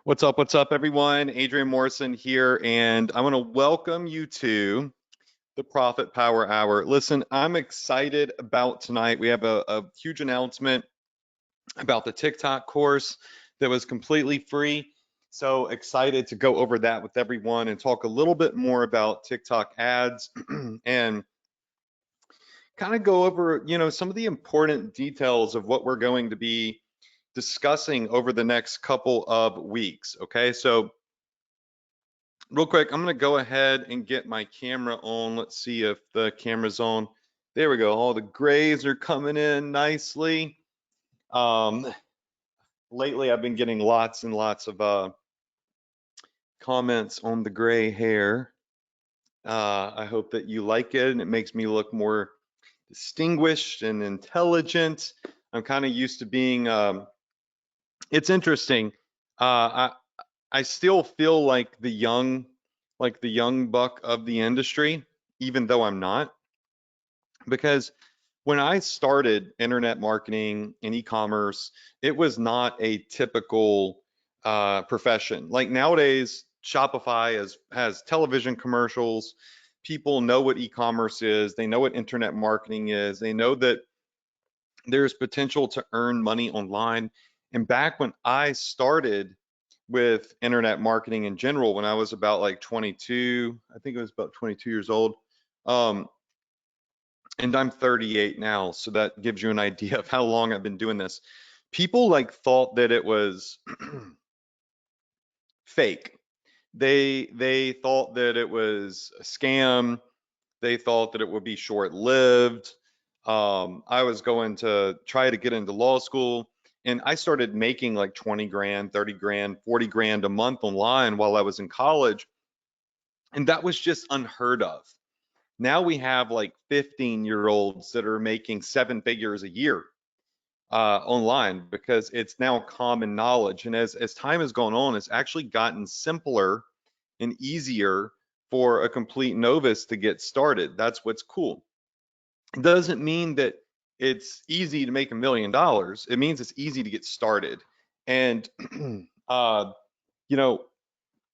What's up, everyone? Adrian Morrison here, and I want to welcome you to the Profit Power Hour. Listen, I'm excited about tonight. We have a huge announcement about the TikTok course that was completely free. So excited to go over that with everyone and talk a little bit more about TikTok ads and kind of go over, some of the important details of what we're going to be discussing over the next couple of weeks. Okay, so real quick, I'm going to go ahead and get my camera on. Let's see if the camera's on. There we go. All the grays are coming in nicely. Lately, I've been getting lots and lots of comments on the gray hair. I hope that you like it, and it makes me look more distinguished and intelligent. I'm kind of used to being. It's interesting. I still feel like the young buck of the industry, even though I'm not, because when I started internet marketing and e-commerce, it was not a typical profession. Like nowadays, Shopify has television commercials. People know what e-commerce is. They know what internet marketing is. They know that there's potential to earn money online. And back when I started with internet marketing in general, when I was about like 22, I think it was about 22 years old. And I'm 38 now, so that gives you an idea of how long I've been doing this. People like thought that it was fake. They thought that it was a scam. They thought that it would be short-lived. I was going to try to get into law school, and I started making like 20 grand, 30 grand, 40 grand a month online while I was in college. And that was just unheard of. Now we have like 15-year-olds that are making 7 figures a year online because it's now common knowledge. And as time has gone on, it's actually gotten simpler and easier for a complete novice to get started. That's what's cool. It doesn't mean that it's easy to make $1 million. It means it's easy to get started. And you know,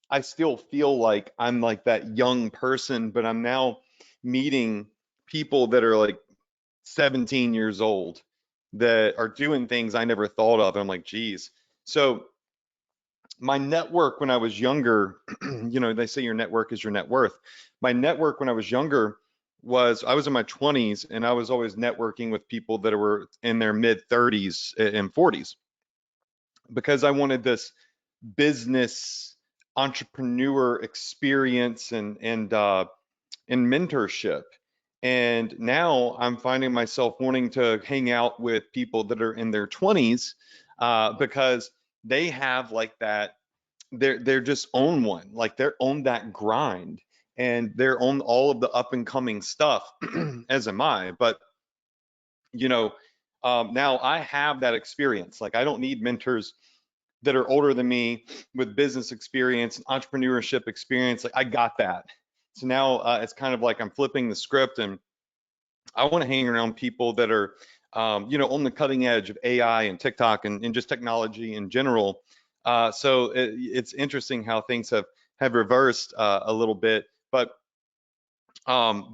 I still feel like I'm like that young person, but I'm now meeting people that are like 17 years old that are doing things I never thought of. And I'm like, geez. So my network when I was younger, they say your network is your net worth. My network when I was younger was I was in my 20s and I was always networking with people that were in their mid 30s and 40s because I wanted this business entrepreneur experience and mentorship. And now I'm finding myself wanting to hang out with people that are in their 20s because they have like that. They're just on one, like they're on that grind, and they're on all of the up and coming stuff, as am I. But you know, now I have that experience. Like I don't need mentors that are older than me with business experience and entrepreneurship experience. Like I got that. So now it's kind of like I'm flipping the script, and I want to hang around people that are, on the cutting edge of AI and TikTok and just technology in general. So it's interesting how things have reversed a little bit. But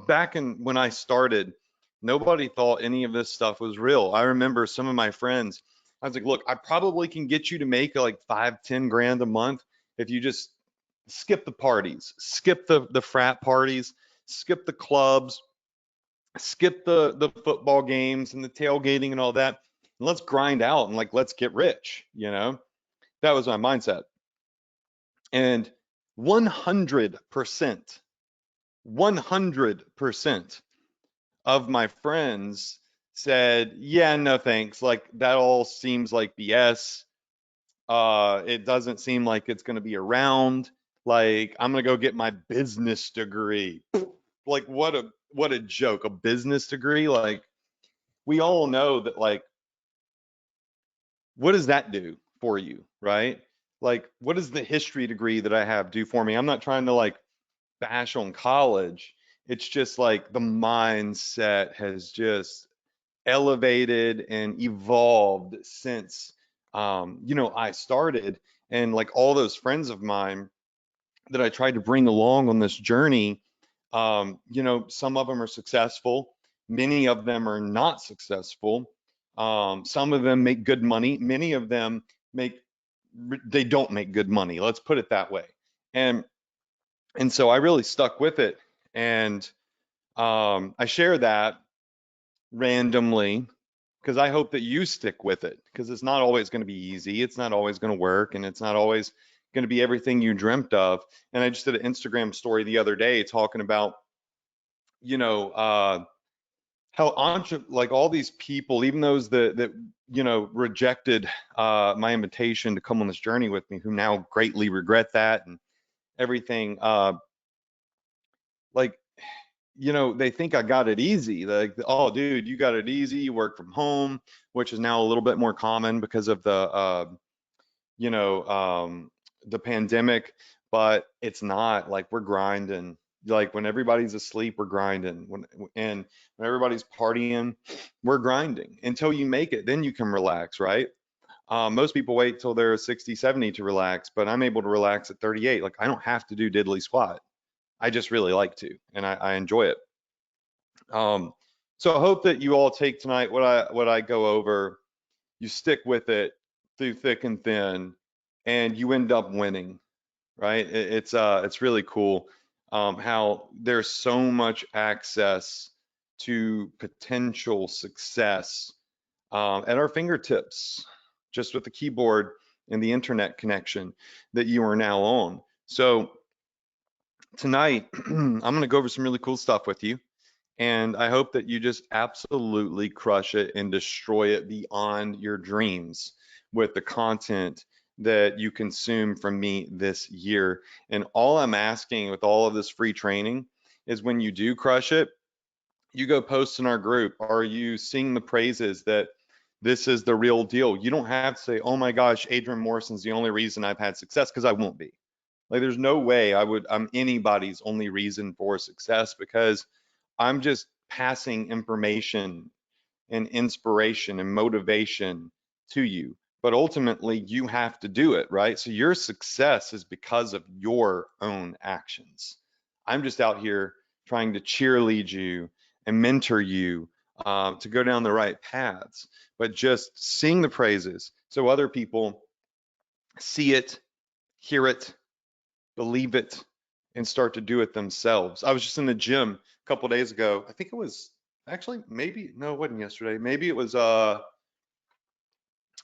back in when I started, nobody thought any of this stuff was real. I remember some of my friends. I was like, look, I probably can get you to make like 5, 10 grand a month if you just skip the parties, skip the frat parties, skip the clubs, skip the football games and the tailgating and all that. And let's grind out and like let's get rich, That was my mindset. And 100%, 100% of my friends said, yeah, no thanks. Like that all seems like BS. It doesn't seem like it's going to be around. Like I'm going to go get my business degree. Like what a joke, a business degree. Like we all know that, like, what does that do for you, right? Like what does the history degree that I have do for me? I'm not trying to like bash on college. It's just like the mindset has just elevated and evolved since I started, and like all those friends of mine that I tried to bring along on this journey, some of them are successful, many of them are not successful. Some of them make good money, many of them make they don't make good money. Let's put it that way. And so I really stuck with it, and I share that randomly because I hope that you stick with it, because it's not always going to be easy. It's not always going to work, and it's not always going to be everything you dreamt of. And I just did an Instagram story the other day talking about, you know, how like all these people, even those that rejected my invitation to come on this journey with me, who now greatly regret that and everything. Like they think I got it easy. Like, oh, dude, you got it easy. You work from home, which is now a little bit more common because of you know, um, the pandemic, but it's not. Like, we're grinding. Like, when everybody's asleep, we're grinding. When everybody's partying, we're grinding until you make it. Then you can relax, right? Most people wait till they're 60, 70 to relax, but I'm able to relax at 38. Like, I don't have to do diddly squat. I just really like to, and I enjoy it. Um, so I hope that you all take tonight what I go over, you stick with it through thick and thin, and you end up winning, right? It's really cool how there's so much access to potential success at our fingertips, just with the keyboard and the internet connection that you are now on. So tonight, I'm going to go over some really cool stuff with you. And I hope that you just absolutely crush it and destroy it beyond your dreams with the content that you consume from me this year. And all I'm asking with all of this free training is, when you do crush it, you go post in our group. Are you seeing the praises that this is the real deal? You don't have to say, oh my gosh, Adrian Morrison's the only reason I've had success, because I won't be. Like, there's no way I'm anybody's only reason for success, because I'm just passing information and inspiration and motivation to you. But ultimately, you have to do it, right? So your success is because of your own actions. I'm just out here trying to cheerlead you and mentor you to go down the right paths, but just sing the praises so other people see it, hear it, believe it, and start to do it themselves. I was just in the gym a couple of days ago. I think it was actually, maybe, no, it wasn't yesterday. Maybe it was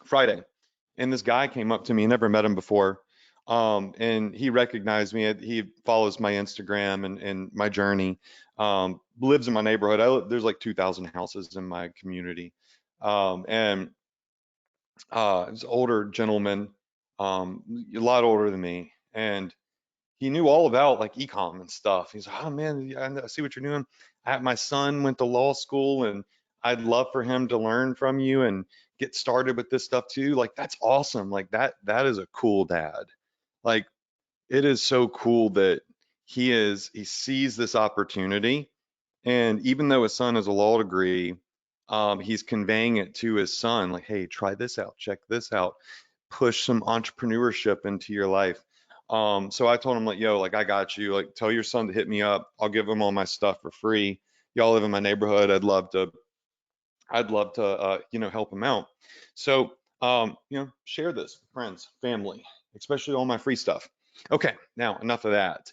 Friday. And this guy came up to me, never met him before. And he recognized me. He follows my Instagram and my journey. Lives in my neighborhood. There's like 2,000 houses in my community. And He's an older gentleman, a lot older than me. And he knew all about like ecom and stuff. He's like, oh man, yeah, I see what you're doing. My son went to law school, and I'd love for him to learn from you and get started with this stuff too. Like, that's awesome. Like, that is a cool dad. Like, it is so cool that he sees this opportunity, and even though his son has a law degree, he's conveying it to his son, like, hey, try this out, check this out, push some entrepreneurship into your life. So I told him, like, yo, like, I got you. Like, tell your son to hit me up. I'll give him all my stuff for free. Y'all live in my neighborhood. I'd love to help him out. So, share this with friends, family, especially all my free stuff. Okay, now enough of that.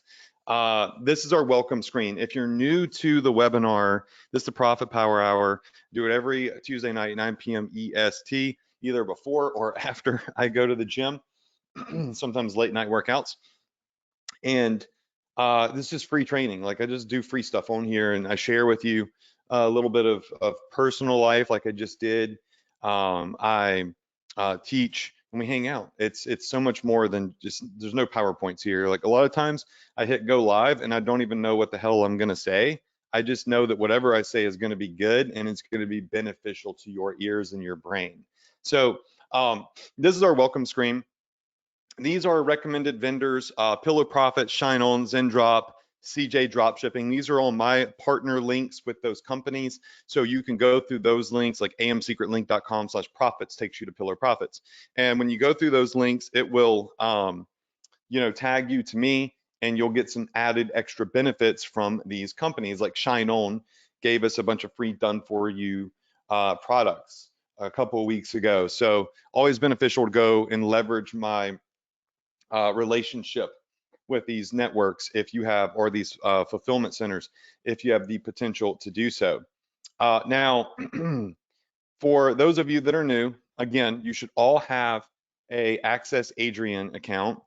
This is our welcome screen. If you're new to the webinar, this is the Profit Power Hour. Do it every Tuesday night, 9 p.m. EST, either before or after I go to the gym, sometimes late night workouts. And this is free training. Like, I just do free stuff on here, and I share with you a little bit of personal life, like I just did. I teach, and we hang out. It's so much more than just, there's no PowerPoints here. Like, a lot of times I hit go live and I don't even know what the hell I'm gonna say. I just know that whatever I say is gonna be good, and it's gonna be beneficial to your ears and your brain. So this is our welcome screen. These are recommended vendors: Pillow Profit, Shine On, Zendrop, CJ Dropshipping. These are all my partner links with those companies. So you can go through those links, like amsecretlink.com/profits takes you to Pillar Profits. And when you go through those links, it will, tag you to me, and you'll get some added extra benefits from these companies. Like Shine On gave us a bunch of free done for you products a couple of weeks ago. So always beneficial to go and leverage my relationship with these networks if you have, or these fulfillment centers, if you have the potential to do so. Now, for those of you that are new, again, you should all have a Access Adrian account.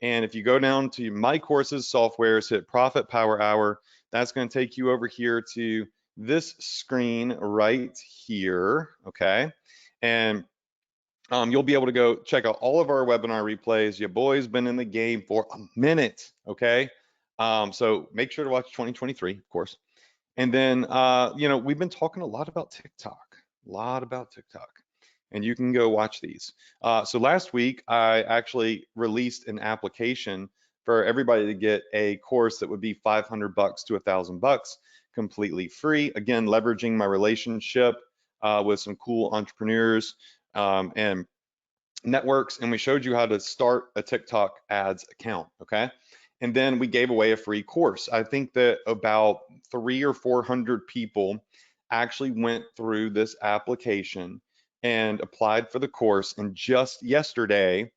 And if you go down to My Courses, Softwares, hit Profit Power Hour, that's going to take you over here to this screen right here, okay? And you'll be able to go check out all of our webinar replays. Your boy's been in the game for a minute, okay? So make sure to watch 2023, of course. And then, we've been talking a lot about TikTok, and you can go watch these. So last week, I actually released an application for everybody to get a course that would be $500 to $1,000 completely free. Again, leveraging my relationship with some cool entrepreneurs and networks, and we showed you how to start a TikTok ads account, okay? And then we gave away a free course. I think that about 300 or 400 people actually went through this application and applied for the course. And just yesterday,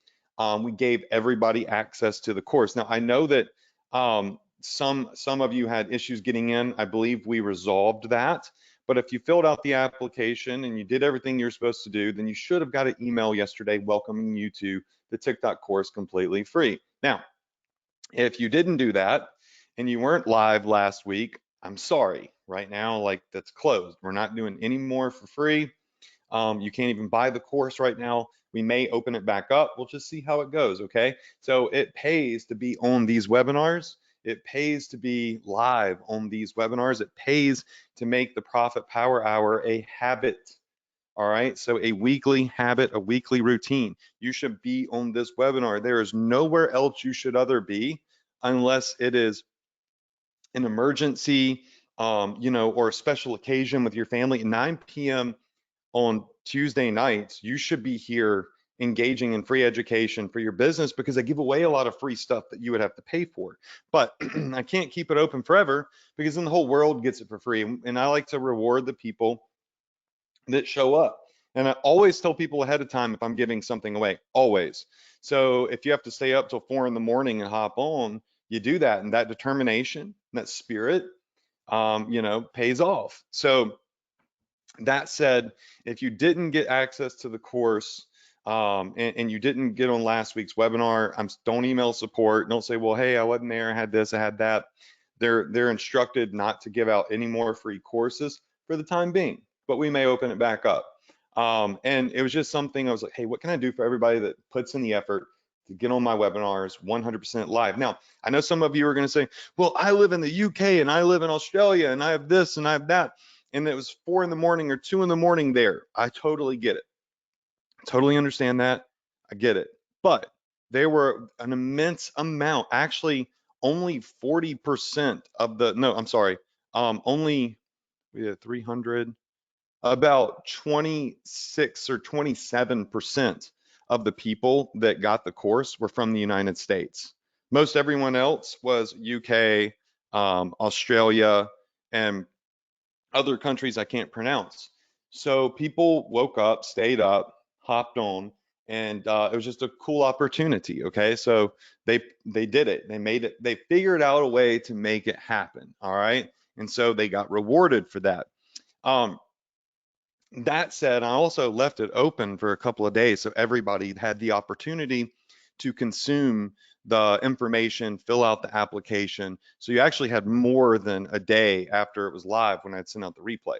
we gave everybody access to the course. Now, I know that some of you had issues getting in. I believe we resolved that. But if you filled out the application and you did everything you're supposed to do, then you should have got an email yesterday welcoming you to the TikTok course completely free. Now, if you didn't do that and you weren't live last week, I'm sorry. Right now, like, that's closed. We're not doing any more for free. You can't even buy the course right now. We may open it back up. We'll just see how it goes, okay? So it pays to be on these webinars. It pays to be live on these webinars. It pays to make the Profit Power Hour a habit. All right, so a weekly habit, a weekly routine. You should be on this webinar. There is nowhere else you should other be unless it is an emergency, or a special occasion with your family. At 9 p.m. on Tuesday nights, you should be here engaging in free education for your business, because they give away a lot of free stuff that you would have to pay for. But I can't keep it open forever, because then the whole world gets it for free. And I like to reward the people that show up. And I always tell people ahead of time if I'm giving something away, always. So if you have to stay up till 4 in the morning and hop on, you do that. And that determination, that spirit, pays off. So that said, if you didn't get access to the course, and you didn't get on last week's webinar, don't email support. Don't say, well, hey, I wasn't there, I had this, I had that. They're instructed not to give out any more free courses for the time being, but we may open it back up. And it was just something I was like, hey, what can I do for everybody that puts in the effort to get on my webinars 100% live? Now, I know some of you are going to say, well, I live in the UK and I live in Australia and I have this and I have that. And it was 4 in the morning or 2 in the morning there. I totally get it. Totally understand that. I get it. But there were an immense amount, actually only 40% of the, no, I'm sorry, only, we had 300, about 26 or 27% of the people that got the course were from the United States. Most everyone else was UK, Australia, and other countries I can't pronounce. So people woke up, stayed up, hopped on, and it was just a cool opportunity. Okay, so they did it. They made it. They figured out a way to make it happen. All right, and so they got rewarded for that. That said, I also left it open for a couple of days so everybody had the opportunity to consume the information, fill out the application. So you actually had more than a day after it was live when I'd sent out the replay.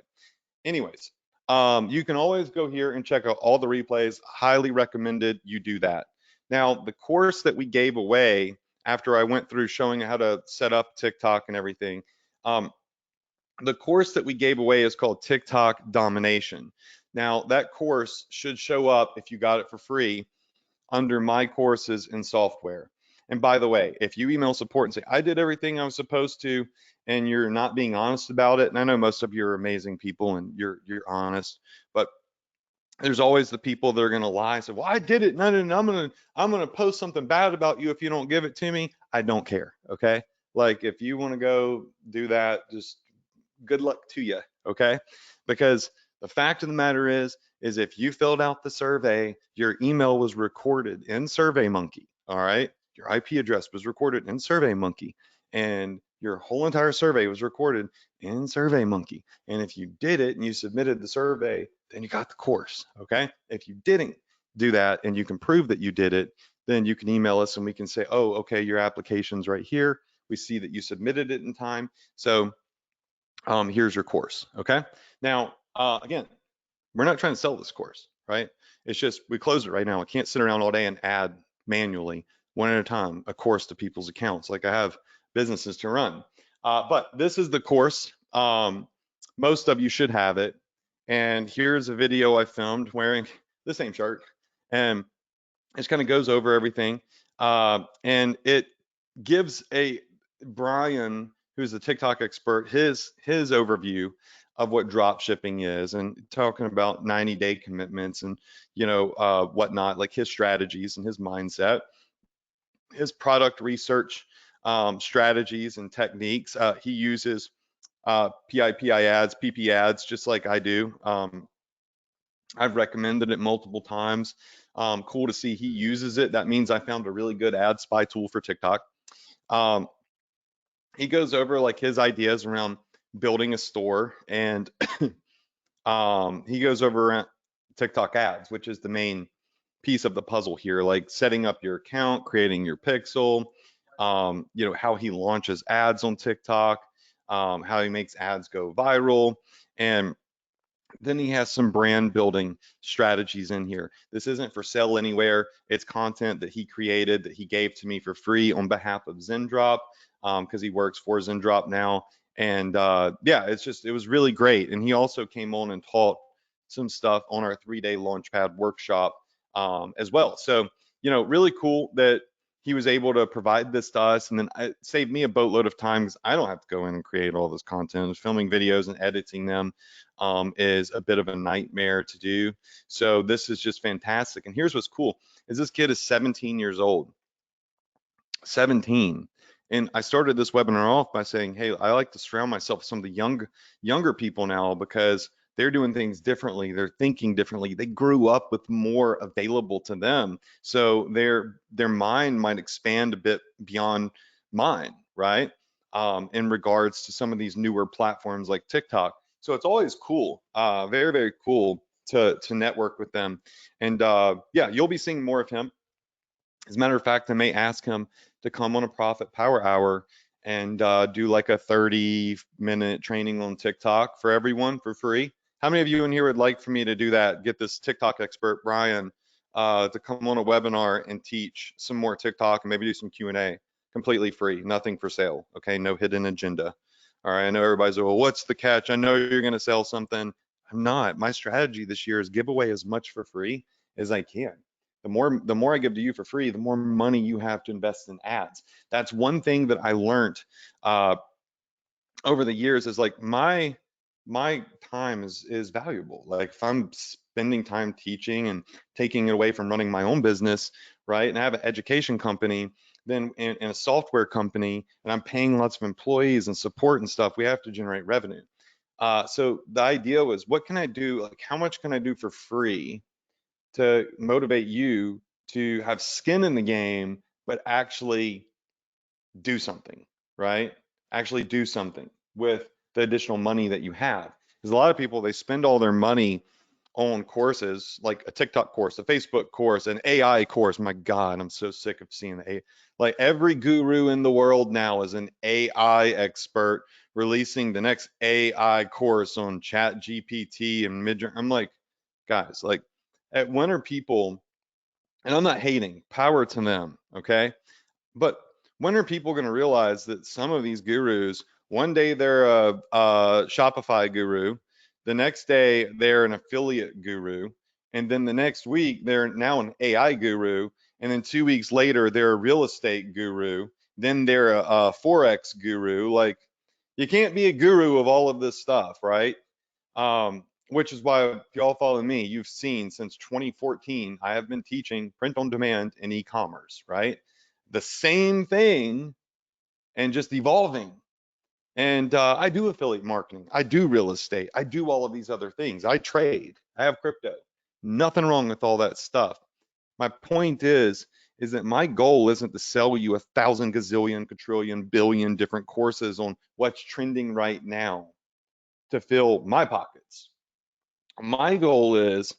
Anyways, you can always go here and check out all the replays. Highly recommended you do that. Now, the course that we gave away after I went through showing how to set up TikTok and everything, the course that we gave away is called TikTok Domination. Now, that course should show up, if you got it for free, under My Courses and Software. And by the way, if you email support and say, I did everything I was supposed to, and you're not being honest about it, and I know most of you are amazing people and you're honest, but there's always the people that are going to lie. Say, well, I did it. No, no, no, I'm gonna post something bad about you if you don't give it to me. I don't care. Okay. Like if you want to go do that, just good luck to you. Okay. Because the fact of the matter is if you filled out the survey, your email was recorded in SurveyMonkey. All right. Your IP address was recorded in SurveyMonkey, and your whole entire survey was recorded in SurveyMonkey. And if you did it and you submitted the survey, then you got the course. Okay. If you didn't do that and you can prove that you did it, then you can email us and we can say, oh, okay, your application's right here. We see that you submitted it in time. So here's your course. Okay. Now, again, we're not trying to sell this course, right? It's just we close it right now. I can't sit around all day and add manually one at a time a course to people's accounts. Like I have businesses to run. But this is the course. Most of you should have it. And here's a video I filmed wearing the same shirt. And it just kind of goes over everything. And it gives a Brian, who's a TikTok expert, his overview of what drop shipping is, and talking about 90-day commitments and whatnot, like his strategies and his mindset, his product research strategies and techniques. He uses PIPI ads, PP ads, just like I do. I've recommended it multiple times. Cool to see he uses it. That means I found a really good ad spy tool for TikTok. He goes over like his ideas around building a store, and he goes over TikTok ads, which is the main piece of the puzzle here, like setting up your account, creating your pixel, how he launches ads on TikTok, how he makes ads go viral, and then he has some brand building strategies in here. This isn't for sale anywhere. It's content that he created that he gave to me for free on behalf of Zendrop, because he works for Zendrop now. And yeah, it was really great. And he also came on and taught some stuff on our 3-day Launchpad workshop as well. So, really cool that he was able to provide this to us, and then it saved me a boatload of time because I don't have to go in and create all this content. Filming videos and editing them is a bit of a nightmare to do. So this is just fantastic. And here's what's cool is this kid is 17 years old. 17. And I started this webinar off by saying, hey, I like to surround myself with some of the younger people now because they're doing things differently. They're thinking differently. They grew up with more available to them. So their mind might expand a bit beyond mine, right? In regards to some of these newer platforms like TikTok. So it's always cool, very, very cool to network with them. And yeah, you'll be seeing more of him. As a matter of fact, I may ask him to come on a Profit Power Hour and do like a 30-minute training on TikTok for everyone for free. How many of you in here would like for me to do that? Get this TikTok expert, Brian, to come on a webinar and teach some more TikTok and maybe do some Q&A completely free, nothing for sale, okay? No hidden agenda. All right, I know everybody's like, well, what's the catch? I know you're gonna sell something. I'm not. My strategy this year is give away as much for free as I can. The more I give to you for free, the more money you have to invest in ads. That's one thing that I learned over the years is like my time is valuable. Like if I'm spending time teaching and taking it away from running my own business, right? And I have an education company, then in a software company, and I'm paying lots of employees and support and stuff, we have to generate revenue. So the idea was, what can I do? Like, how much can I do for free to motivate you to have skin in the game, but actually do something, right? Actually do something with the additional money that you have. Because a lot of people, they spend all their money on courses like a TikTok course, a Facebook course, an AI course. My God, I'm so sick of seeing the like every guru in the world now is an AI expert releasing the next AI course on Chat GPT and mid. I'm like, guys, like, at when are people, and I'm not hating, power to them, okay? But when are people going to realize that some of these gurus, one day they're a Shopify guru, the next day they're an affiliate guru, and then the next week they're now an AI guru, And then 2 weeks later, they're a real estate guru. Then they're a Forex guru. Like, you can't be a guru of all of this stuff, right? Which is why, if y'all follow me, you've seen since 2014, I have been teaching print on demand and e-commerce, right? The same thing and just evolving. And I do affiliate marketing. I do real estate. I do all of these other things. I trade. I have crypto. Nothing wrong with all that stuff. My point is that my goal isn't to sell you 1,000 gazillion, quadrillion, billion different courses on what's trending right now to fill my pockets. My goal is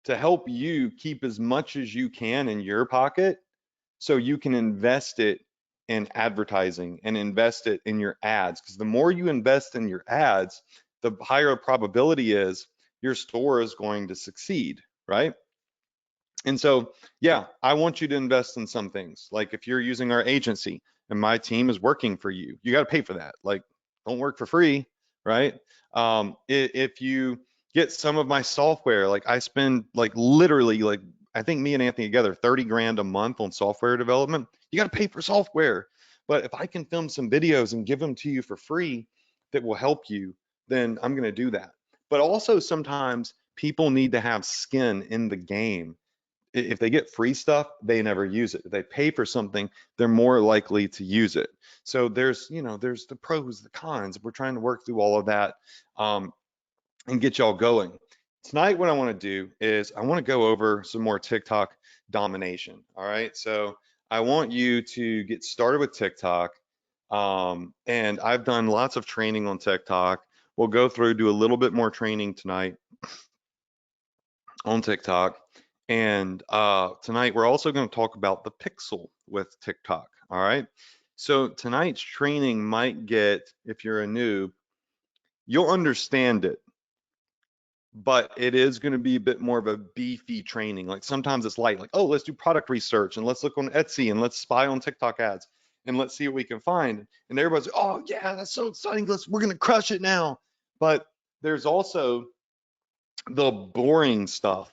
to help you keep as much as you can in your pocket so you can invest it in advertising and invest it in your ads. Because the more you invest in your ads, the higher probability is your store is going to succeed, right? And so, yeah, I want you to invest in some things. Like if you're using our agency and my team is working for you, you got to pay for that. Like, don't work for free, right? If you get some of my software, like I spend like literally like I think me and Anthony together 30 grand a month on software development. You got to pay for software. But if I can film some videos and give them to you for free that will help you, then I'm going to do that. But also sometimes people need to have skin in the game. If they get free stuff, they never use it. If they pay for something, they're more likely to use it. So there's the pros, the cons. We're trying to work through all of that and get y'all going. Tonight, what I want to do is I want to go over some more TikTok domination. All right. So I want you to get started with TikTok. And I've done lots of training on TikTok. We'll go through, do a little bit more training tonight on TikTok. And tonight we're also going to talk about the pixel with TikTok. All right. So tonight's training might get, if you're a noob, you'll understand it, but it is going to be a bit more of a beefy training. Like sometimes it's light, like, oh, let's do product research and let's look on Etsy and let's spy on TikTok ads and let's see what we can find. And everybody's, oh yeah, that's so exciting. We're going to crush it now. But there's also the boring stuff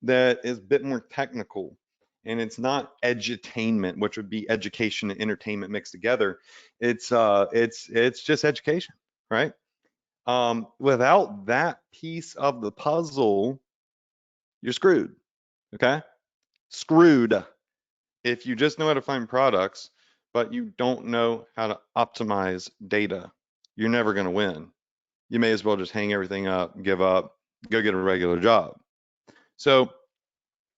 that is a bit more technical, and it's not edutainment, which would be education and entertainment mixed together. It's just education, right? Without that piece of the puzzle, you're screwed. Okay, screwed. If you just know how to find products, but you don't know how to optimize data, you're never going to win. You may as well just hang everything up, give up, go get a regular job. So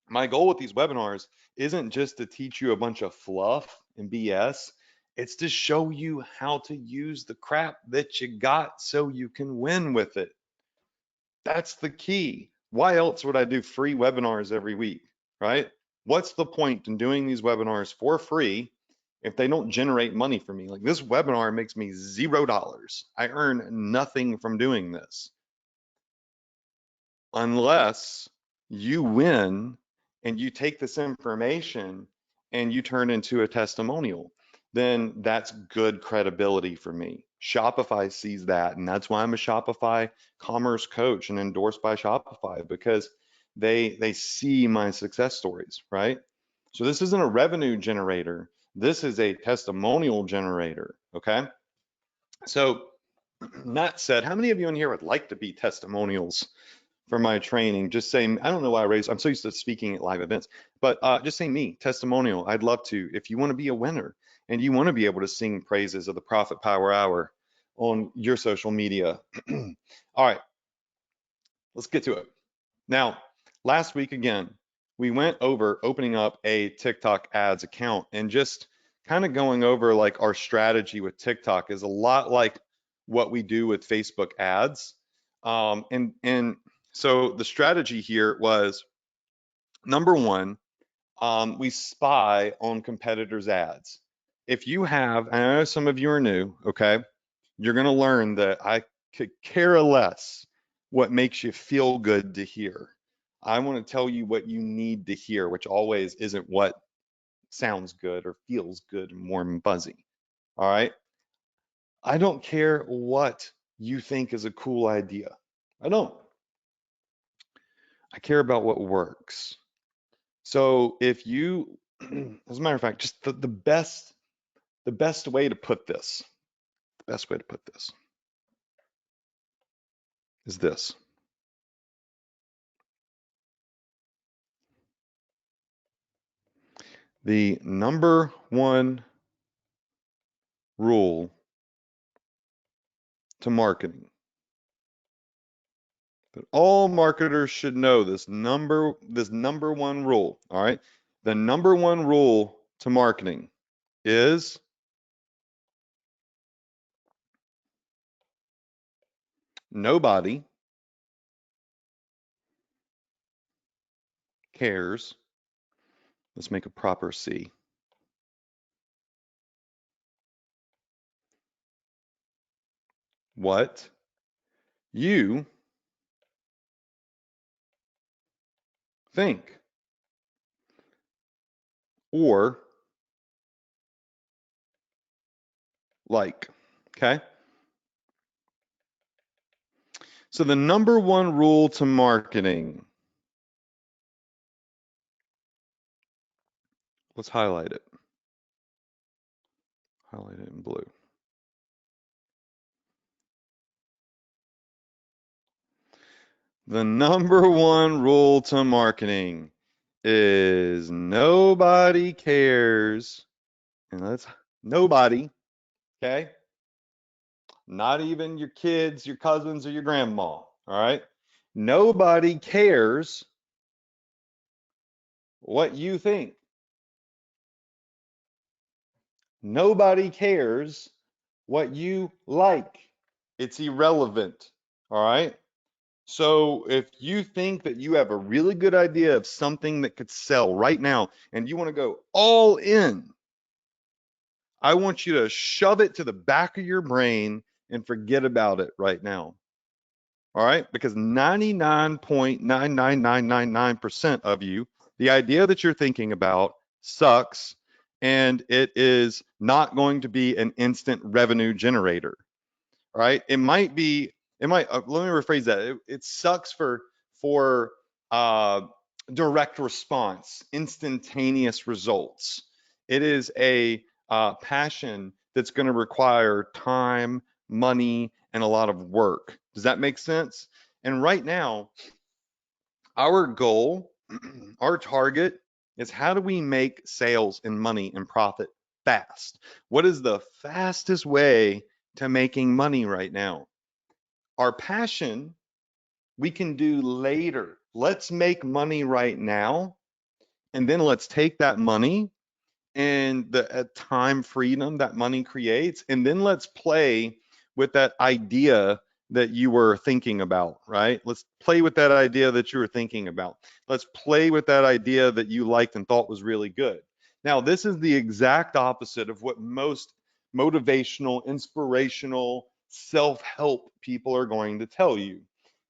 my goal with these webinars isn't just to teach you a bunch of fluff and BS. It's to show you how to use the crap that you got so you can win with it. That's the key. Why else would I do free webinars every week, right? What's the point in doing these webinars for free if they don't generate money for me? Like this webinar makes me $0. I earn nothing from doing this unless you win and you take this information and you turn into a testimonial. Then that's good credibility for me. Shopify sees that, and that's why I'm a Shopify commerce coach and endorsed by Shopify, because they see my success stories, right? So this isn't a revenue generator. This is a testimonial generator, okay? So that said, how many of you in here would like to be testimonials for my training? Just saying, I don't know why I raised, I'm so used to speaking at live events, but just say me, testimonial. I'd love to. If you want to be a winner and you want to be able to sing praises of the Profit Power Hour on your social media. All right, let's get to it. Now, last week again, we went over opening up a TikTok ads account and just kind of going over like our strategy with TikTok is a lot like what we do with Facebook ads. And so the strategy here was number one, we spy on competitors' ads. If you have, I know some of you are new, okay, you're going to learn that I could care less what makes you feel good to hear. I want to tell you what you need to hear, which always isn't what sounds good or feels good and warm and fuzzy. All right. I don't care what you think is a cool idea. I don't. I care about what works. So if you, as a matter of fact, just the best way to put this, the best way to put this is this. The number one rule to marketing that all marketers should know, this number one rule, all right? The number one rule to marketing is nobody cares. Let's make a proper C. What you think or like, okay? So the number one rule to marketing, let's highlight it. Highlight it in blue. The number one rule to marketing is nobody cares. And that's nobody, okay? Not even your kids, your cousins, or your grandma, all right? Nobody cares what you think. Nobody cares what you like. It's irrelevant, all right? So if you think that you have a really good idea of something that could sell right now and you want to go all in, I want you to shove it to the back of your brain and forget about it right now. All right? Because 99.99999% of you, the idea that you're thinking about sucks and it is not going to be an instant revenue generator. All right? It might, let me rephrase that. It sucks for direct response, instantaneous results. It is a passion that's going to require time, money, and a lot of work. Does that make sense? And right now, our goal, our target is how do we make sales and money and profit fast? What is the fastest way to making money right now? Our passion, we can do later. Let's make money right now, and then let's take that money and the time freedom that money creates, and then let's play with that idea that you were thinking about, right? Let's play with that idea that you were thinking about. Let's play with that idea that you liked and thought was really good. Now, this is the exact opposite of what most motivational, inspirational, self-help people are going to tell you.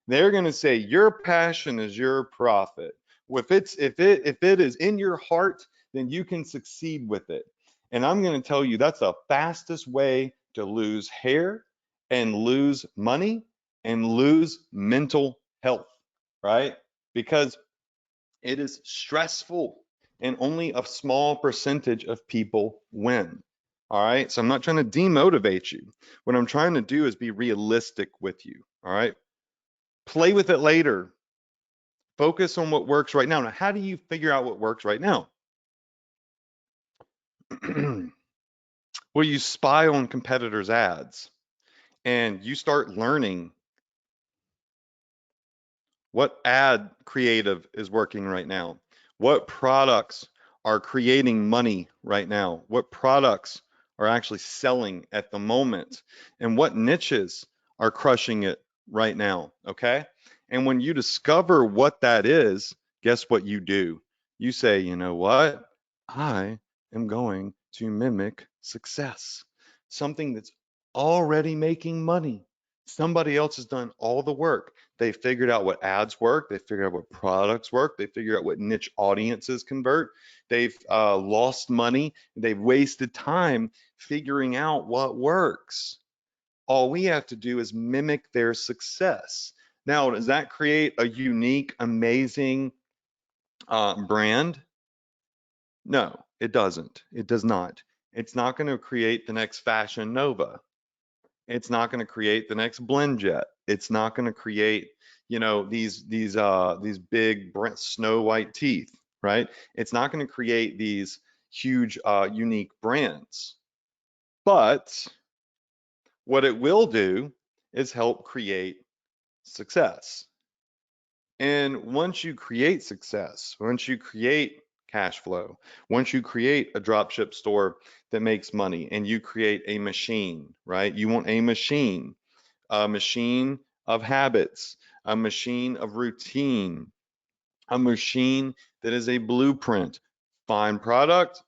They're going to say your passion is your profit. If it is in your heart, then you can succeed with it. And I'm going to tell you that's the fastest way to lose hair and lose money and lose mental health, right? Because it is stressful and only a small percentage of people win. All right. So I'm not trying to demotivate you. What I'm trying to do is be realistic with you. All right. Play with it later. Focus on what works right now. Now, how do you figure out what works right now? Well, you spy on competitors' ads and you start learning what ad creative is working right now, what products are creating money right now, what products are actually selling at the moment, and what niches are crushing it right now, okay? And when you discover what that is, guess what you do? You say, you know what? I am going to mimic success, something that's already making money. Somebody else has done all the work. They figured out what ads work. They figured out what products work. They figured out what niche audiences convert. They've lost money. They've wasted time figuring out what works. All we have to do is mimic their success. Now, does that create a unique, amazing brand? No, it doesn't. It does not. It's not going to create the next Fashion Nova. It's not going to create the next BlendJet. It's not going to create, these big snow white teeth, right? It's not going to create these huge unique brands. But what it will do is help create success. And once you create success, once you create cash flow, once you create a dropship store that makes money and you create a machine, right? You want a machine of habits, a machine of routine, a machine that is a blueprint. Find product,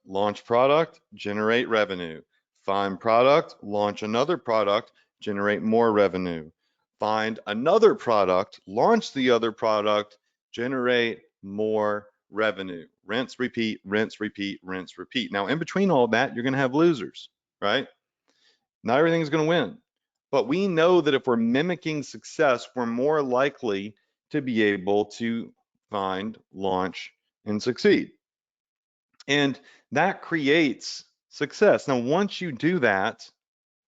generate revenue. Find product, launch another product, generate more revenue. Find another product, launch the other product, generate more revenue. Rinse, repeat, rinse, repeat, rinse, repeat. Now, in between all that, you're going to have losers, right? Not everything's going to win. But we know that if we're mimicking success, we're more likely to be able to find, launch, and succeed. And that creates success. Now, once you do that,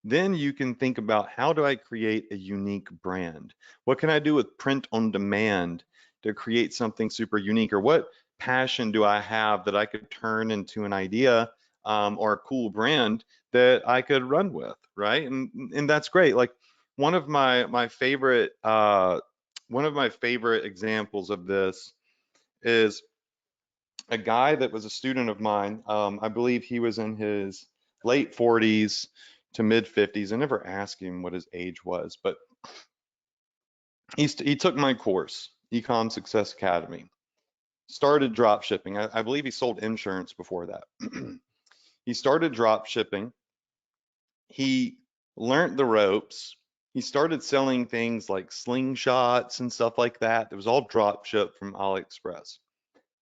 then you can think about, how do I create a unique brand? What can I do with print on demand to create something super unique? Or what passion do I have that I could turn into an idea, or a cool brand that I could run with, right? And that's great. Like one of my favorite examples of this is a guy that was a student of mine. I believe he was in his late 40s to mid 50s. I never asked him what his age was, but he took my course, Ecom Success Academy. Started drop shipping. I believe he sold insurance before that. He started drop shipping. He learned the ropes. He started selling things like slingshots and stuff like that. It was all drop ship from AliExpress,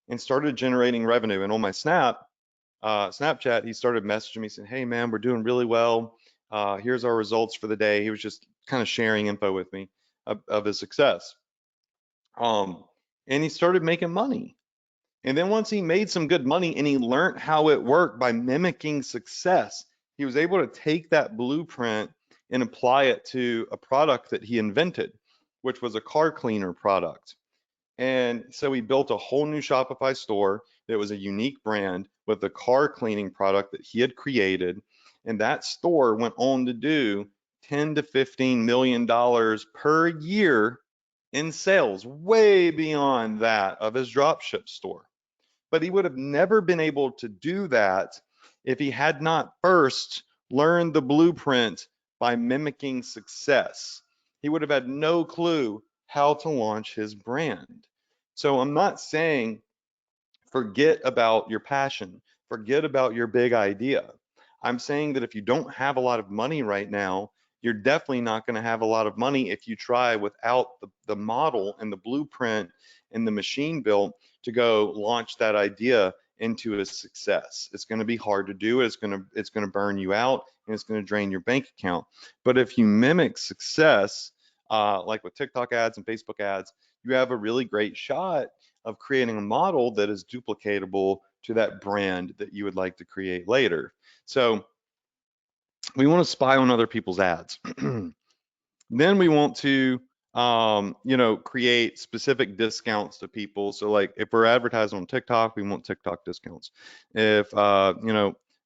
and started generating revenue. And on my Snapchat, he started messaging me saying, "Hey man, we're doing really well. Here's our results for the day." He was just kind of sharing info with me of his success. Um, and he started making money. And then once he made some good money and he learned how it worked by mimicking success, he was able to take that blueprint and apply it to a product that he invented, which was a car cleaner product. And so he built a whole new Shopify store that was a unique brand with the car cleaning product that he had created. And that store went on to do 10 to 15 million dollars per year in sales, way beyond that of his dropship store. But he would have never been able to do that if he had not first learned the blueprint by mimicking success. He would have had no clue how to launch his brand. So I'm not saying forget about your passion, forget about your big idea. I'm saying that if you don't have a lot of money right now, you're definitely not going to have a lot of money if you try without the model and the blueprint and the machine built to go launch that idea into a success. It's going to be hard to do. It's going to burn you out, and it's going to drain your bank account. But if you mimic success, like with TikTok ads and Facebook ads, you have a really great shot of creating a model that is duplicatable to that brand that you would like to create later. So we want to spy on other people's ads. Then we want to, create specific discounts to people. So like if we're advertising on TikTok, we want TikTok discounts. If,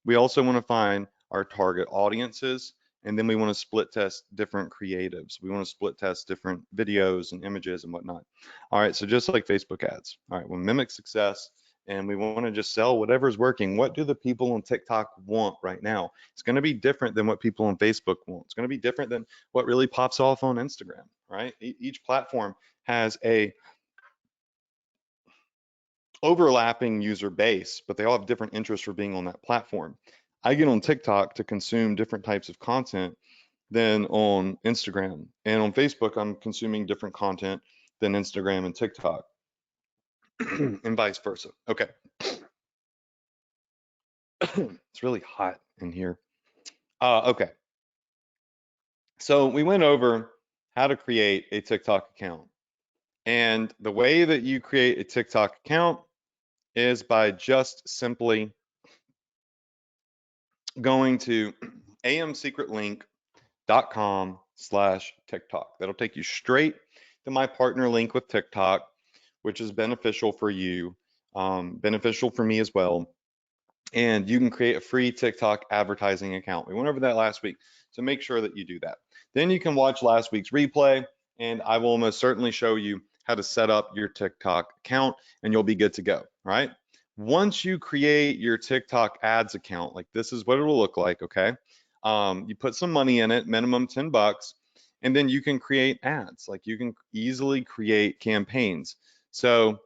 we also want to find our target audiences, and then we want to split test different creatives. We want to split test different videos and images and whatnot. All right, so just like Facebook ads. All right, we'll mimic success, and we want to just sell whatever's working. What do the people on TikTok want right now? It's going to be different than what people on Facebook want. It's going to be different than what really pops off on Instagram, right? Each platform has a overlapping user base, but they all have different interests for being on that platform. I get on TikTok to consume different types of content than on Instagram. And on Facebook, I'm consuming different content than Instagram and TikTok, and vice versa. Okay. It's really hot in here. Okay. So we went over how to create a TikTok account. And the way that you create a TikTok account is by just simply going to amsecretlink.com/TikTok. That'll take you straight to my partner link with TikTok, which is beneficial for you, beneficial for me as well. And you can create a free TikTok advertising account. We went over that last week, so make sure that you do that. Then you can watch last week's replay, and I will most certainly show you how to set up your TikTok account, and you'll be good to go, right? Once you create your TikTok ads account, like this is what it will look like, okay? You put some money in it, minimum 10 bucks, and then you can create ads. Like you can easily create campaigns. So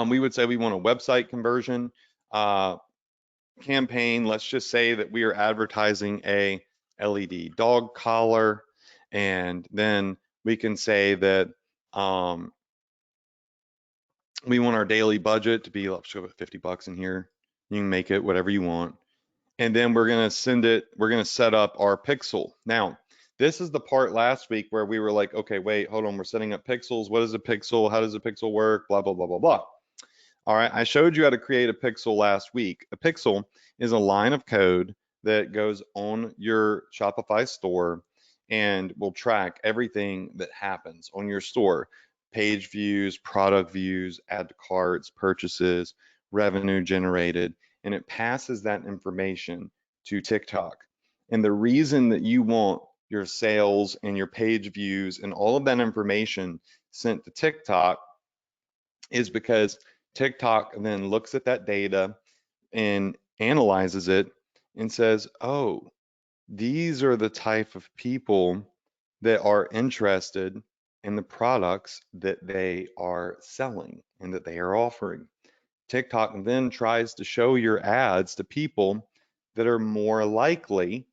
we would say we want a website conversion campaign. Let's just say that we are advertising a LED dog collar, and then we can say that we want our daily budget to be, let's go with 50 bucks in here. You can make it whatever you want. And then we're going to send it, we're going to set up our pixel. Now, this is the part last week where we were like, okay, wait, hold on, we're setting up pixels. What is a pixel? How does a pixel work? Blah, blah, blah, blah, blah. All right, I showed you how to create a pixel last week. A pixel is a line of code that goes on your Shopify store and will track everything that happens on your store. Page views, product views, add to carts, purchases, revenue generated, and it passes that information to TikTok. And the reason that you want your sales and your page views and all of that information sent to TikTok is because TikTok then looks at that data and analyzes it and says, oh, these are the type of people that are interested in the products that they are selling and that they are offering. TikTok then tries to show your ads to people that are more likely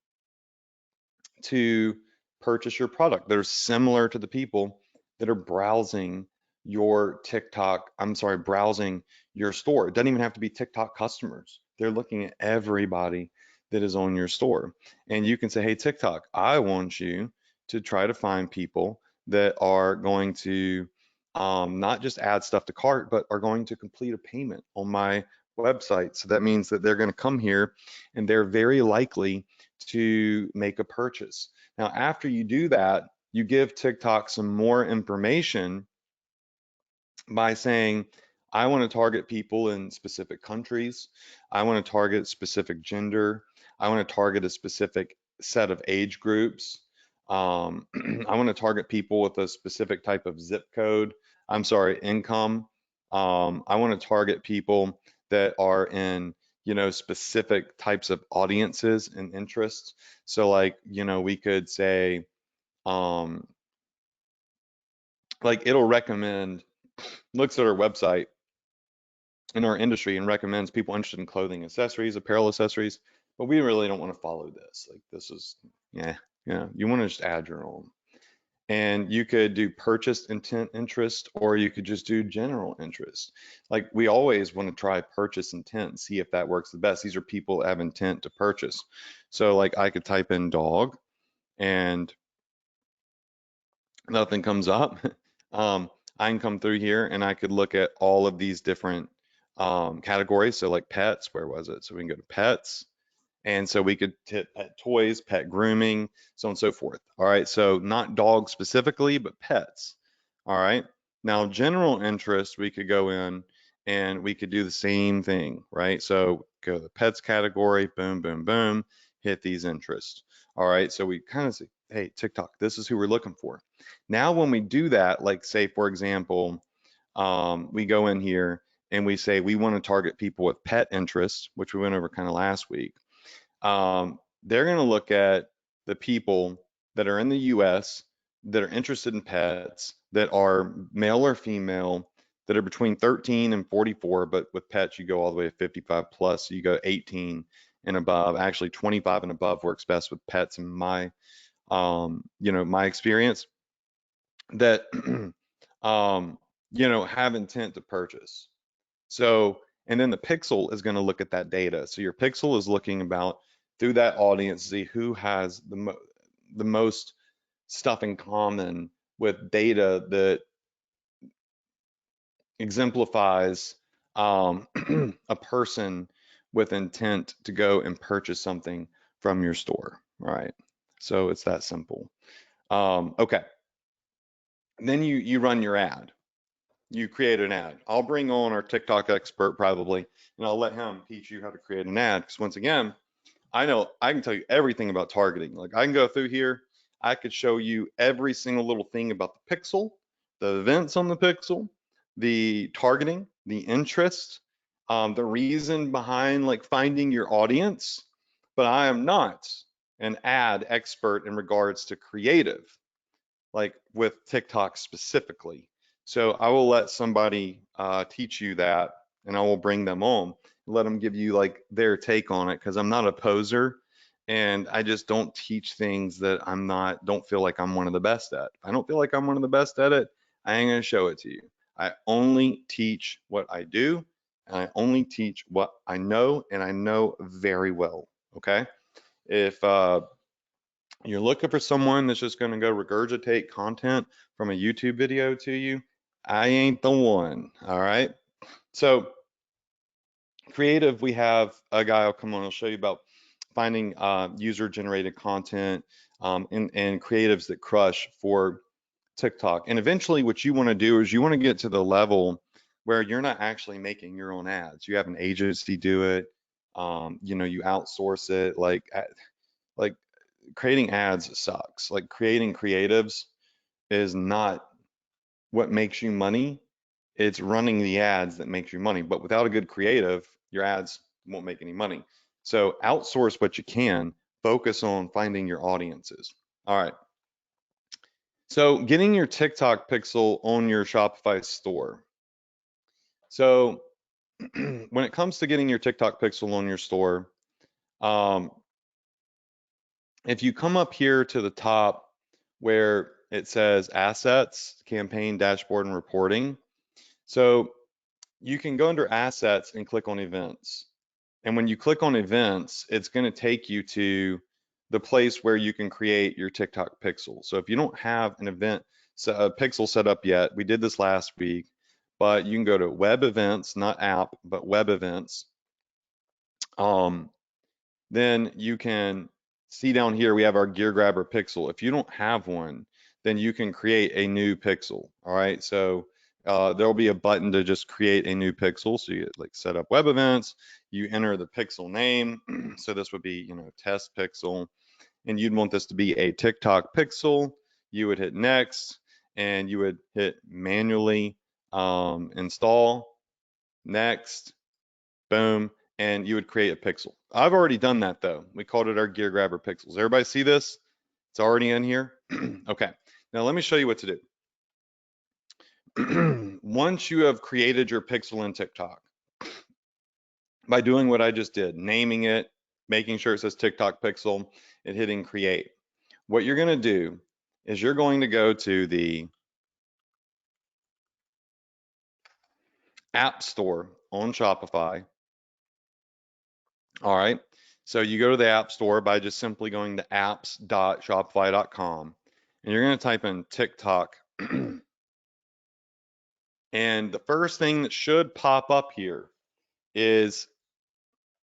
to purchase your product. They're similar to the people that are browsing your TikTok, I'm sorry, browsing your store. It doesn't even have to be TikTok customers. They're looking at everybody that is on your store. And you can say, hey, TikTok, I want you to try to find people that are going to not just add stuff to cart, but are going to complete a payment on my website. So that means that they're going to come here and they're very likely to make a purchase. Now, after you do that, you give TikTok some more information by saying, I want to target people in specific countries. I want to target specific gender. I want to target a specific set of age groups. I want to target people with a specific type of zip code. I'm sorry, income. I want to target people that are in, specific types of audiences and interests. So like, we could say, um, like it'll recommend, looks at our website in our industry and recommends people interested in clothing, accessories, apparel accessories, but we really don't want to follow this. Like this is, you want to just add your own. And you could do purchase intent interest, or you could just do general interest. Like we always want to try purchase intent, see if that works the best. These are people that have intent to purchase. So like I could type in dog and nothing comes up. I can come through here and I could look at all of these different categories. So like pets, where was it? So we can go to pets. And so we could hit pet toys, pet grooming, so on and so forth. All right, so not dogs specifically, but pets. All right, now general interest, we could go in and we could do the same thing, right? So go to the pets category, boom, boom, boom, hit these interests. All right, so we kind of say, hey, TikTok, this is who we're looking for. Now, when we do that, like say, for example, we go in here and we say we want to target people with pet interests, which we went over kind of last week. They're going to look at the people that are in the US that are interested in pets, that are male or female, that are between 13 and 44, but with pets, you go all the way to 55 plus, so you go 18 and above. Actually, 25 and above works best with pets in my, my experience, that, have intent to purchase. So, and then the pixel is going to look at that data. So your pixel is looking about through that audience, see who has the most stuff in common with data that exemplifies a person with intent to go and purchase something from your store, right? So it's that simple. Okay, then you run your ad. You create an ad. I'll bring on our TikTok expert probably, and I'll let him teach you how to create an ad. Because once again, I know I can tell you everything about targeting. Like I can go through here, I could show you every single little thing about the pixel, the events on the pixel, the targeting, the interest, the reason behind like finding your audience. But I am not an ad expert in regards to creative, like with TikTok specifically. So I will let somebody teach you that, and I will bring them on, let them give you like their take on it, because I'm not a poser, and I just don't teach things that don't feel like I'm one of the best at. If I don't feel like I'm one of the best at it, I ain't gonna show it to you. I only teach what I do, and I only teach what I know, and I know very well. Okay? If you're looking for someone that's just going to go regurgitate content from a YouTube video to you, I ain't the one. All right. So, creative, we have a guy will come on, I'll show you about finding user generated content and creatives that crush for TikTok. And eventually, what you want to do is you want to get to the level where you're not actually making your own ads. You have an agency do it. You outsource it. Like creating ads sucks. Like creating creatives is not what makes you money. It's running the ads that makes you money. But without a good creative, your ads won't make any money. So outsource what you can, focus on finding your audiences. All right. So getting your TikTok pixel on your Shopify store. So when it comes to getting your TikTok pixel on your store, um, if you come up here to the top where it says assets, campaign, dashboard, and reporting. So you can go under assets and click on events. And when you click on events, it's going to take you to the place where you can create your TikTok pixel. So if you don't have an event, a pixel set up yet, we did this last week, but you can go to web events, not app, but web events. Then you can see down here, we have our gear grabber pixel. If you don't have one, then you can create a new pixel. All right. So there'll be a button to just create a new pixel. So you like set up web events, you enter the pixel name. So this would be, test pixel, and you'd want this to be a TikTok pixel. You would hit next, and you would hit manually install, next, boom, and you would create a pixel. I've already done that though. We called it our gear grabber pixels. Everybody see this? It's already in here. Okay, now let me show you what to do. Once you have created your pixel in TikTok, by doing what I just did, naming it, making sure it says TikTok pixel, and hitting create, what you're gonna do is you're going to go to the App Store on Shopify. All right. So you go to the App Store by just simply going to apps.shopify.com, and you're going to type in TikTok. And the first thing that should pop up here is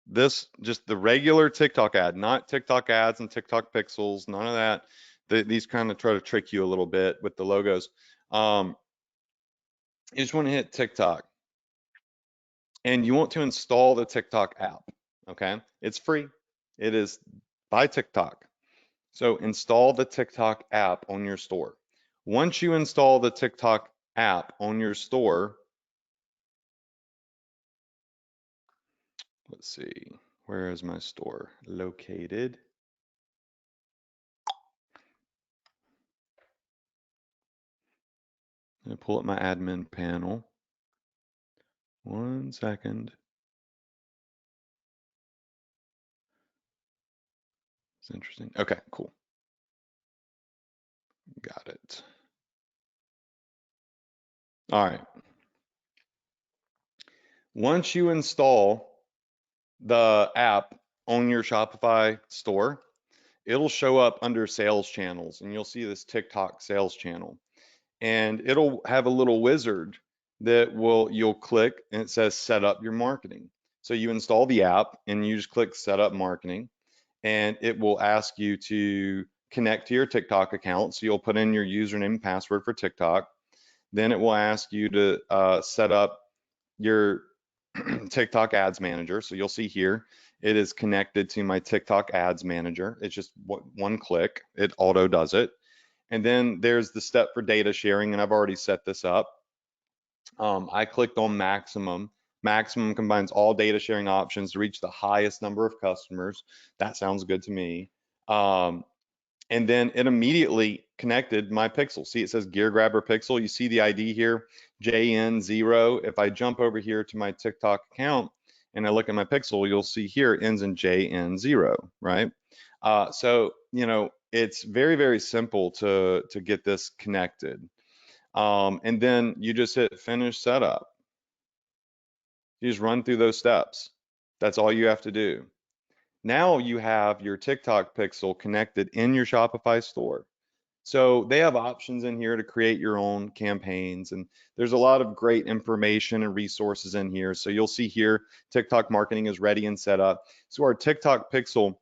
this, just the regular TikTok ad, not TikTok ads and TikTok pixels, none of that. These kind of try to trick you a little bit with the logos. You just want to hit TikTok, and you want to install the TikTok app. Okay. It's free. It is by TikTok. So install the TikTok app on your store. Once you install the TikTok app on your store, let's see, where is my store located? I'm gonna pull up my admin panel. 1 second. It's interesting. Okay, cool. Got it. All right. Once you install the app on your Shopify store, it'll show up under sales channels, and you'll see this TikTok sales channel. And it'll have a little wizard that you'll click and it says set up your marketing. So you install the app and you just click set up marketing, and it will ask you to connect to your TikTok account. So you'll put in your username and password for TikTok. Then it will ask you to set up your TikTok ads manager. So you'll see here, it is connected to my TikTok ads manager. It's just one click, it auto does it. And then there's the step for data sharing, and I've already set this up. I clicked on maximum. Maximum combines all data sharing options to reach the highest number of customers. That sounds good to me. And then it immediately connected my pixel. See, it says Gear Grabber Pixel. You see the ID here, JN0. If I jump over here to my TikTok account and I look at my pixel, you'll see here it ends in JN0, right? So, it's very, very simple to get this connected. And then you just hit finish setup. You just run through those steps. That's all you have to do. Now you have your TikTok pixel connected in your Shopify store. So they have options in here to create your own campaigns, and there's a lot of great information and resources in here. So you'll see here, TikTok marketing is ready and set up. So our TikTok pixel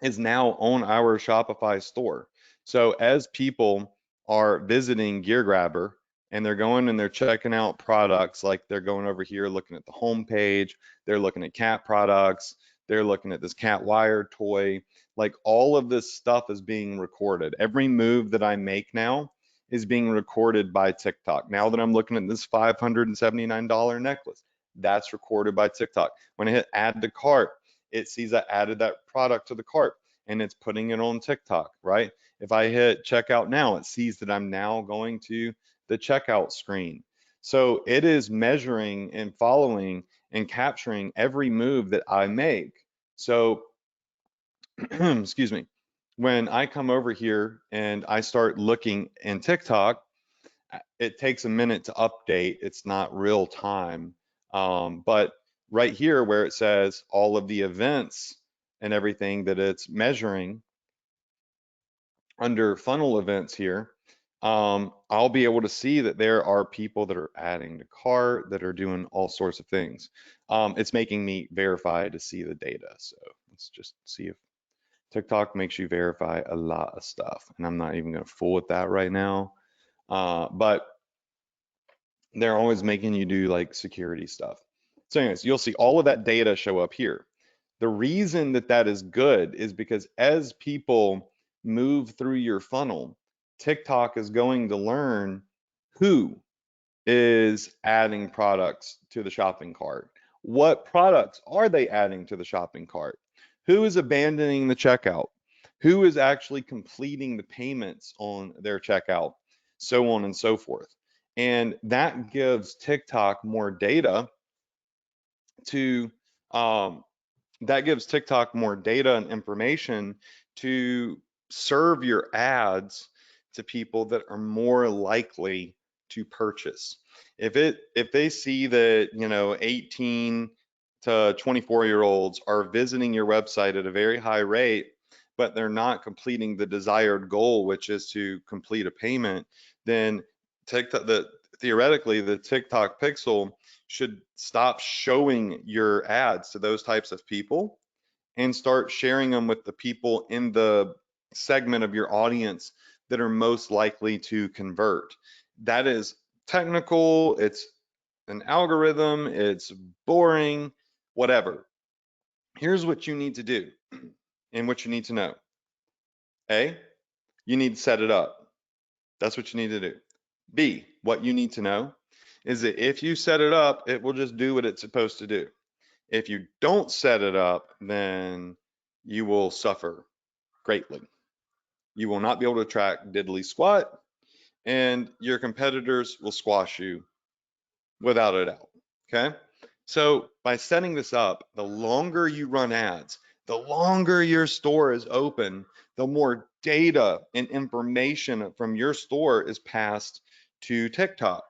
is now on our Shopify store. So as people are visiting Gear Grabber and they're going and they're checking out products, like they're going over here looking at the home page, they're looking at cat products, they're looking at this cat wire toy, like all of this stuff is being recorded. Every move that I make now is being recorded by TikTok. Now that I'm looking at this $579 necklace, that's recorded by TikTok. When I hit add to cart, it sees I added that product to the cart and it's putting it on TikTok, right? If I hit checkout now, it sees that I'm now going to the checkout screen. So it is measuring and following and capturing every move that I make. So, excuse me, when I come over here and I start looking in TikTok, it takes a minute to update. It's not real time. But right here where it says all of the events and everything that it's measuring under funnel events here, I'll be able to see that there are people that are adding to cart, that are doing all sorts of things. It's making me verify to see the data. So let's just see if TikTok makes you verify a lot of stuff. And I'm not even going to fool with that right now. But they're always making you do like security stuff. So anyways, you'll see all of that data show up here. The reason that that is good is because as people move through your funnel, TikTok is going to learn who is adding products to the shopping cart. What products are they adding to the shopping cart? Who is abandoning the checkout? Who is actually completing the payments on their checkout? So on and so forth. And that gives TikTok more data to and information to serve your ads to people that are more likely to purchase. If they see that 18 to 24-year-olds are visiting your website at a very high rate, but they're not completing the desired goal, which is to complete a payment, then theoretically the TikTok pixel should stop showing your ads to those types of people and start sharing them with the people in the segment of your audience that are most likely to convert. That is technical, it's an algorithm, it's boring, whatever. Here's what you need to do and what you need to know. A, you need to set it up. That's what you need to do. B, what you need to know is that if you set it up, it will just do what it's supposed to do. If you don't set it up, then you will suffer greatly. You will not be able to track diddly squat, and your competitors will squash you without a doubt. Okay? So by setting this up, the longer you run ads, the longer your store is open, the more data and information from your store is passed to TikTok.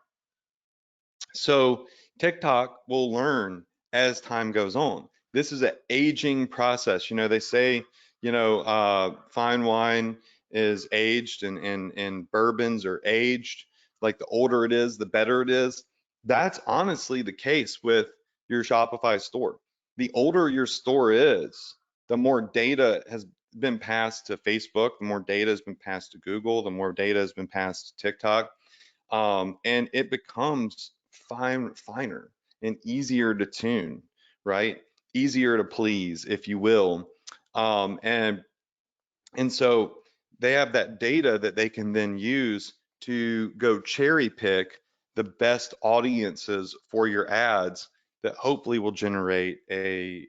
So TikTok will learn as time goes on. This is an aging process. They say, fine wine is aged and bourbons are aged. Like the older it is, the better it is. That's honestly the case with your Shopify store. The older your store is, the more data has been passed to Facebook, the more data has been passed to Google, the more data has been passed to TikTok, and it becomes finer and easier to tune, right? Easier to please, if you will. And so they have that data that they can then use to go cherry pick the best audiences for your ads that hopefully will generate a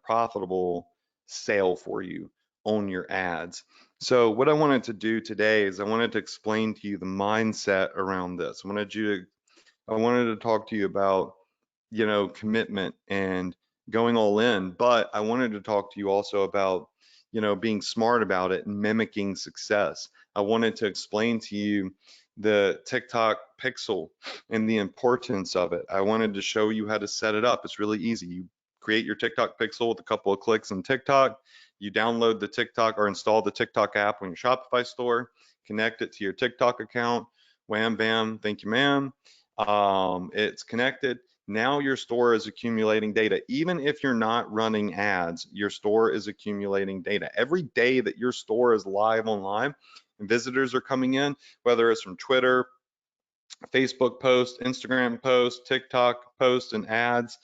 profitable sale for you on your ads. So what I wanted to do today is I wanted to explain to you the mindset around this. I wanted to talk to you about, commitment and going all in, but I wanted to talk to you also about, being smart about it and mimicking success. I wanted to explain to you the TikTok pixel and the importance of it. I wanted to show you how to set it up. It's really easy. You create your TikTok pixel with a couple of clicks in TikTok. You download the TikTok or install the TikTok app on your Shopify store, connect it to your TikTok account. Wham, bam, thank you, ma'am. It's connected. Now your store is accumulating data. Even if you're not running ads, your store is accumulating data. Every day that your store is live online and visitors are coming in, whether it's from Twitter, Facebook post, Instagram post, TikTok post and ads,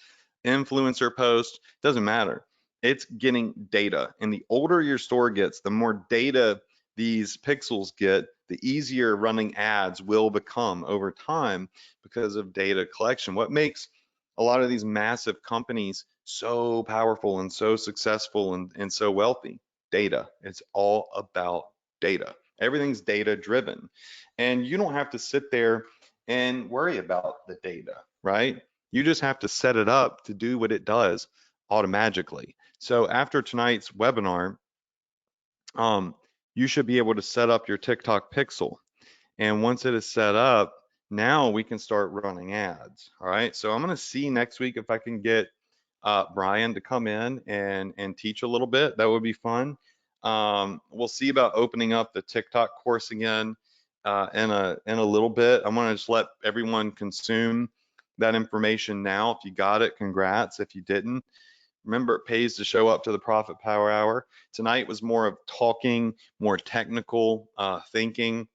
influencer post, doesn't matter. It's getting data. And the older your store gets, the more data these pixels get, the easier running ads will become over time because of data collection. What makes a lot of these massive companies so powerful and so successful and so wealthy? Data. It's all about data. Everything's data driven. And you don't have to sit there and worry about the data, right? You just have to set it up to do what it does automatically. So after tonight's webinar, um, you should be able to set up your TikTok pixel. And once it is set up, now we can start running ads. All right. So I'm going to see next week if I can get Brian to come in and teach a little bit. That would be fun. We'll see about opening up the TikTok course again in a little bit. I'm going to just let everyone consume that information now. If you got it, congrats. If you didn't, remember it pays to show up to the Profit Power Hour. Tonight was more of talking, more technical thinking.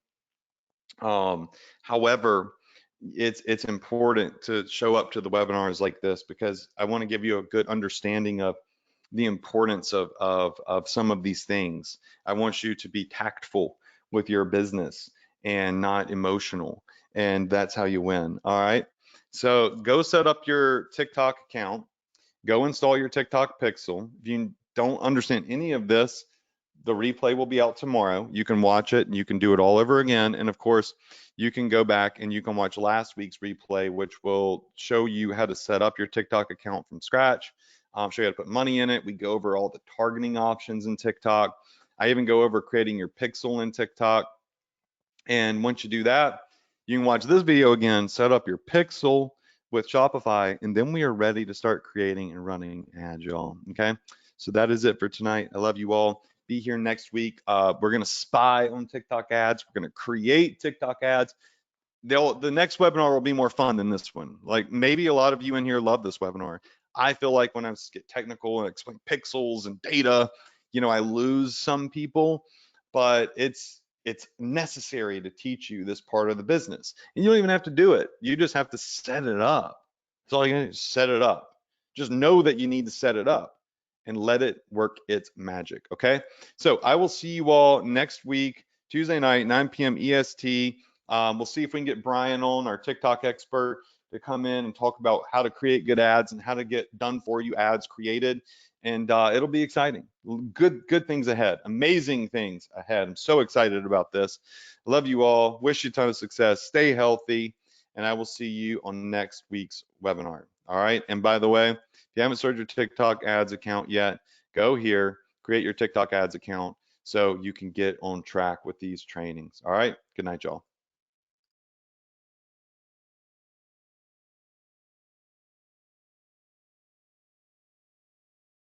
However, it's important to show up to the webinars like this because I want to give you a good understanding of the importance of some of these things. I want you to be tactful with your business and not emotional, and that's how you win. All right. So go set up your TikTok account. Go install your TikTok pixel. If you don't understand any of this, the replay will be out tomorrow. You can watch it and you can do it all over again. And of course, you can go back and you can watch last week's replay, which will show you how to set up your TikTok account from scratch, show you how to put money in it. We go over all the targeting options in TikTok. I even go over creating your pixel in TikTok. And once you do that, you can watch this video again, set up your pixel with Shopify, and then we are ready to start creating and running ads, y'all. Okay. So that is it for tonight. I love you all. Be here next week. We're going to spy on TikTok ads. We're going to create TikTok ads. The next webinar will be more fun than this one. Like maybe a lot of you in here love this webinar. I feel like when I get technical and explain pixels and data, I lose some people, but it's necessary to teach you this part of the business. And you don't even have to do it. You just have to set it up. That's all you gotta do, set it up. Just know that you need to set it up and let it work its magic. Okay. So I will see you all next week, Tuesday night, 9 p.m. EST. We'll see if we can get Brian on, our TikTok expert, to come in and talk about how to create good ads and how to get done for you ads created. And it'll be exciting. Good things ahead. Amazing things ahead. I'm so excited about this. I love you all. Wish you a ton of success. Stay healthy. And I will see you on next week's webinar. All right. And by the way, if you haven't started your TikTok ads account yet, go here, create your TikTok ads account so you can get on track with these trainings. All right. Good night, y'all.